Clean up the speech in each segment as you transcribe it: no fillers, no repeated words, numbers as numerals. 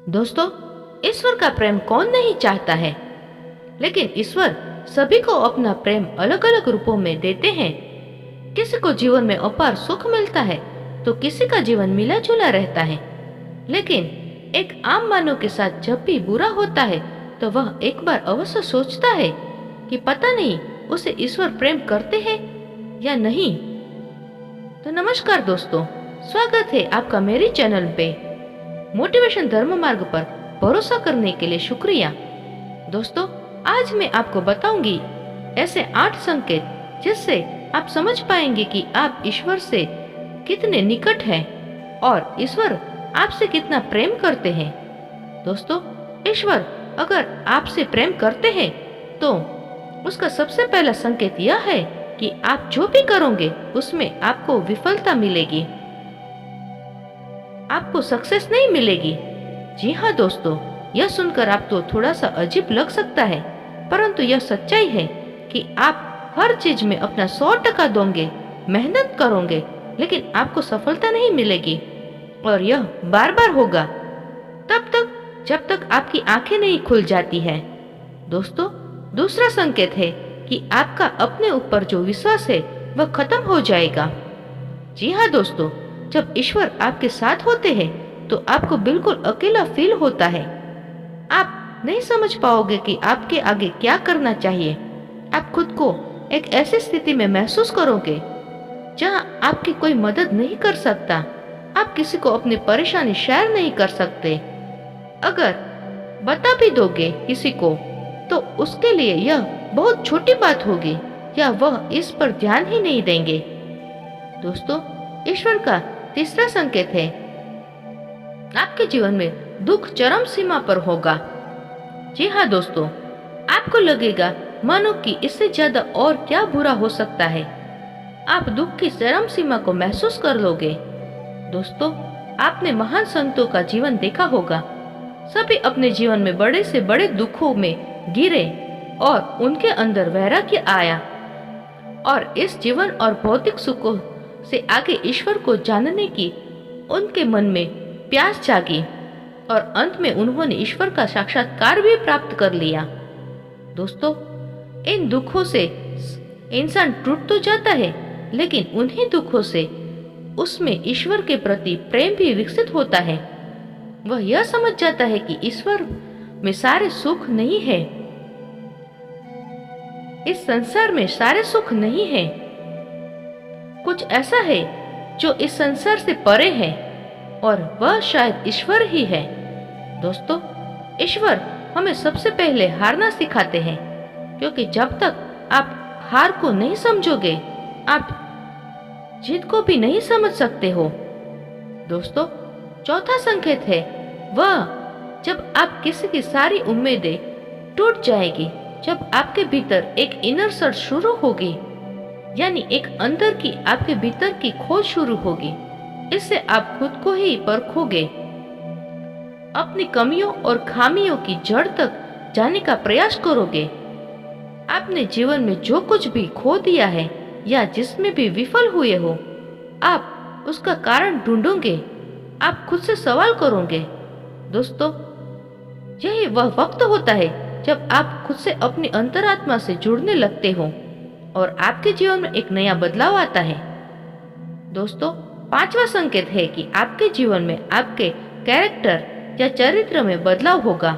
दोस्तों, ईश्वर का प्रेम कौन नहीं चाहता है, लेकिन ईश्वर सभी को अपना प्रेम अलग अलग रूपों में देते हैं। किसी को जीवन में अपार सुख मिलता है तो किसी का जीवन मिला जुला रहता है। लेकिन एक आम मानव के साथ जब भी बुरा होता है तो वह एक बार अवश्य सोचता है कि पता नहीं उसे ईश्वर प्रेम करते हैं या नहीं। तो नमस्कार दोस्तों, स्वागत है आपका मेरे चैनल पे। मोटिवेशन धर्म मार्ग पर भरोसा करने के लिए शुक्रिया। दोस्तों, आज मैं आपको बताऊंगी ऐसे 8 संकेत जिससे आप समझ पाएंगे कि आप ईश्वर से कितने निकट हैं और ईश्वर आपसे कितना प्रेम करते हैं। दोस्तों, ईश्वर अगर आपसे प्रेम करते हैं तो उसका सबसे पहला संकेत यह है कि आप जो भी करोगे उसमें आपको विफलता मिलेगी, आपको सक्सेस नहीं मिलेगी। जी हाँ दोस्तों, यह सुनकर आपको थोड़ा सा अजीब लग सकता है, परंतु यह सच्चाई है कि आप हर चीज में अपना 100% दोगे, मेहनत करोगे, लेकिन आपको सफलता नहीं मिलेगी और यह बार बार होगा तब तक जब तक आपकी आंखें नहीं खुल जाती है। दोस्तों, दूसरा संकेत है कि आपका अपने ऊपर जो विश्वास है वह खत्म हो जाएगा। जी हाँ दोस्तों, जब ईश्वर आपके साथ होते हैं तो आपको बिल्कुल अकेला फील होता है। आप नहीं समझ पाओगे कि आपके आगे क्या करना चाहिए। आप खुद को एक ऐसी स्थिति में महसूस करोगे जहां आपकी कोई मदद नहीं कर सकता। आप किसी को अपनी परेशानी शेयर नहीं कर सकते। अगर बता भी दोगे किसी को तो उसके लिए यह बहुत छोटी बात होगी या वह इस पर ध्यान ही नहीं देंगे। दोस्तों, ईश्वर का तीसरा संकेत है आपके जीवन में दुख चरम सीमा पर होगा। जी हाँ दोस्तों, आपको लगेगा मानो कि इससे ज्यादा और क्या बुरा हो सकता है। आप दुख की चरम सीमा को महसूस कर लोगे। दोस्तों, आपने महान संतों का जीवन देखा होगा। सभी अपने जीवन में बड़े से बड़े दुखों में गिरे और उनके अंदर वैराग्य आया और इस जीवन और भौतिक सुखों से आगे ईश्वर को जानने की उनके मन में प्यास जागी और अंत में उन्होंने ईश्वर का साक्षात्कार भी प्राप्त कर लिया। दोस्तों, इन दुखों से इंसान टूट तो जाता है, लेकिन उन्हीं दुखों से उसमें ईश्वर के प्रति प्रेम भी विकसित होता है। वह यह समझ जाता है कि ईश्वर में सारे सुख नहीं है, इस संसार में सारे सुख नहीं है। कुछ ऐसा है जो इस संसार से परे है और वह शायद ईश्वर ही है। दोस्तों, ईश्वर हमें सबसे पहले हारना सिखाते हैं, क्योंकि जब तक आप हार को नहीं समझोगे आप जीत को भी नहीं समझ सकते हो। दोस्तों, चौथा संकेत है वह जब आप किसी की सारी उम्मीदें टूट जाएगी, जब आपके भीतर एक इनर सर्च शुरू होगी, यानी एक अंदर की आपके भीतर की खोज शुरू होगी। इससे आप खुद को ही परखोगे, अपनी कमियों और खामियों की जड़ तक जाने का प्रयास करोगे। आपने जीवन में जो कुछ भी खो दिया है या जिसमें भी विफल हुए हो, आप उसका कारण ढूंढोगे, आप खुद से सवाल करोगे। दोस्तों, यही वह वक्त होता है जब आप खुद से अपनी अंतरात्मा से जुड़ने लगते हो और आपके जीवन में एक नया बदलाव आता है। दोस्तों, पांचवा संकेत है कि आपके जीवन में आपके कैरेक्टर या चरित्र में बदलाव होगा।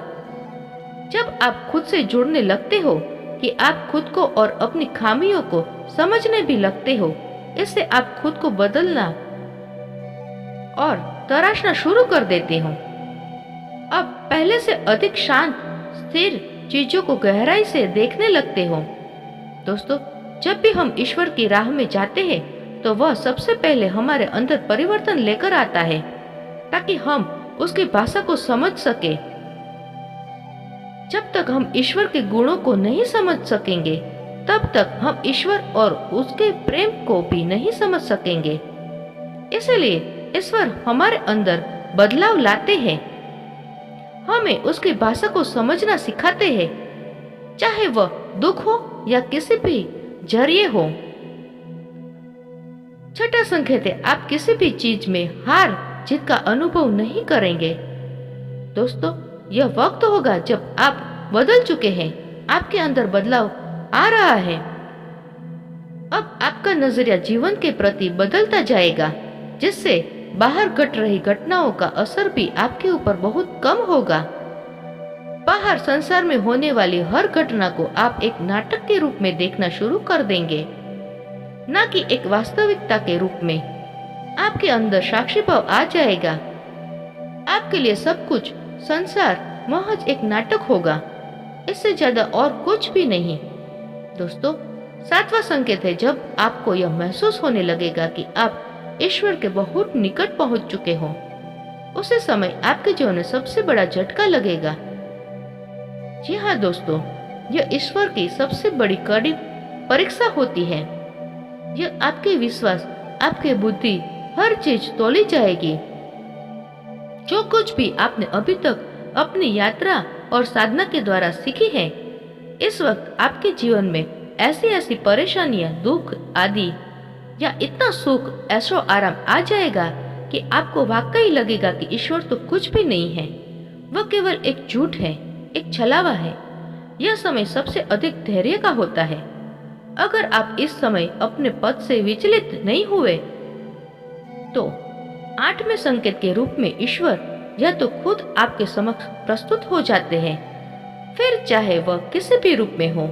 जब आप खुद से जुड़ने लगते हो कि आप खुद को और अपनी खामियों को समझने भी लगते हो, इससे आप खुद को बदलना और तराशना शुरू कर देते हो। अब पहले से अधिक शांत, स्थिर चीजों को गहराई से देखने लगते हो। दोस्तों, जब भी हम ईश्वर की राह में जाते हैं तो वह सबसे पहले हमारे अंदर परिवर्तन लेकर आता है ताकि हम उसकी भाषा को समझ सके। जब तक हम ईश्वर के गुणों को नहीं समझ सकेंगे तब तक हम ईश्वर और उसके प्रेम को भी नहीं समझ सकेंगे। इसलिए ईश्वर हमारे अंदर बदलाव लाते हैं, हमें उसकी भाषा को समझना सिखाते हैं, चाहे वह दुख हो या किसी भी जरिए हो। छठा संकेत है आप किसी भी चीज में हार जीत का अनुभव नहीं करेंगे। दोस्तों, यह वक्त होगा जब आप बदल चुके हैं, आपके अंदर बदलाव आ रहा है। अब आपका नजरिया जीवन के प्रति बदलता जाएगा, जिससे बाहर घट रही घटनाओं का असर भी आपके ऊपर बहुत कम होगा। बाहर संसार में होने वाली हर घटना को आप एक नाटक के रूप में देखना शुरू कर देंगे, न कि एक वास्तविकता के रूप में। आपके अंदर साक्षी भाव आ जाएगा। आपके लिए सब कुछ संसार महज एक नाटक होगा, इससे ज्यादा और कुछ भी नहीं। दोस्तों, सातवां संकेत है जब आपको यह महसूस होने लगेगा कि आप ईश्वर के बहुत निकट पहुंच चुके हो। उसी समय आपके जीवन में सबसे बड़ा झटका लगेगा। जी हाँ दोस्तों, यह ईश्वर की सबसे बड़ी कड़ी परीक्षा होती है। यह आपके विश्वास, आपकी बुद्धि, हर चीज तोली जाएगी। जो कुछ भी आपने अभी तक अपनी यात्रा और साधना के द्वारा सीखी है, इस वक्त आपके जीवन में ऐसी ऐसी परेशानियां, दुख आदि या इतना सुख, ऐशो आराम आ जाएगा कि आपको वाकई लगेगा कि ईश्वर तो कुछ भी नहीं है, वह केवल एक झूठ है, एक छलावा है। यह समय सबसे अधिक धैर्य का होता है। अगर आप इस समय अपने पद से विचलित नहीं हुए तो 8वें संकेत के रूप में ईश्वर या तो खुद आपके समक्ष प्रस्तुत हो जाते हैं, फिर चाहे वह किसी भी रूप में हो।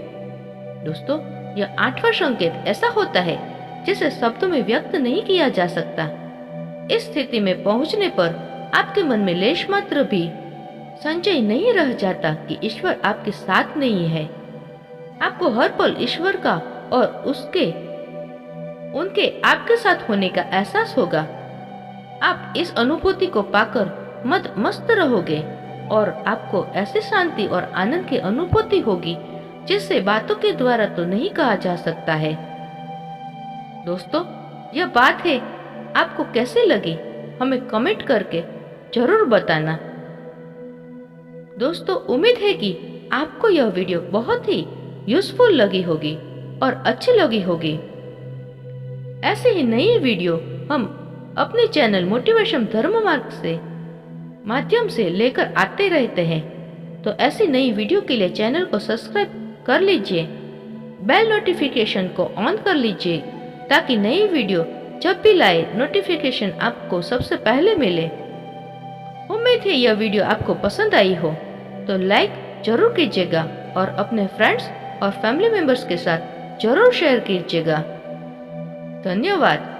दोस्तों, यह 8वां संकेत ऐसा होता है जिसे शब्दों में व्यक्त नहीं किया जा सकता। इस स्थिति में पहुंचने पर आपके मन में लेश मात्र भी संचय नहीं रह जाता कि ईश्वर आपके साथ नहीं है। आपको हर पल ईश्वर का और उनके आपके साथ होने का एहसास होगा। आप इस अनुभूति को पाकर मस्त रहोगे और आपको ऐसी शांति और आनंद की अनुभूति होगी जिससे बातों के द्वारा तो नहीं कहा जा सकता है। दोस्तों, यह बात है आपको कैसे लगी, हमें कमेंट करके जरूर बताना। दोस्तों, उम्मीद है कि आपको यह वीडियो बहुत ही यूजफुल लगी होगी और अच्छी लगी होगी। ऐसे ही नई वीडियो हम अपने चैनल मोटिवेशन धर्म मार्ग से माध्यम से लेकर आते रहते हैं। तो ऐसी नई वीडियो के लिए चैनल को सब्सक्राइब कर लीजिए, बेल नोटिफिकेशन को ऑन कर लीजिए ताकि नई वीडियो जब भी लाए नोटिफिकेशन आपको सबसे पहले मिले। उम्मीद है यह वीडियो आपको पसंद आई हो तो लाइक जरूर कीजिएगा और अपने फ्रेंड्स और फैमिली मेंबर्स के साथ जरूर शेयर कीजिएगा। धन्यवाद।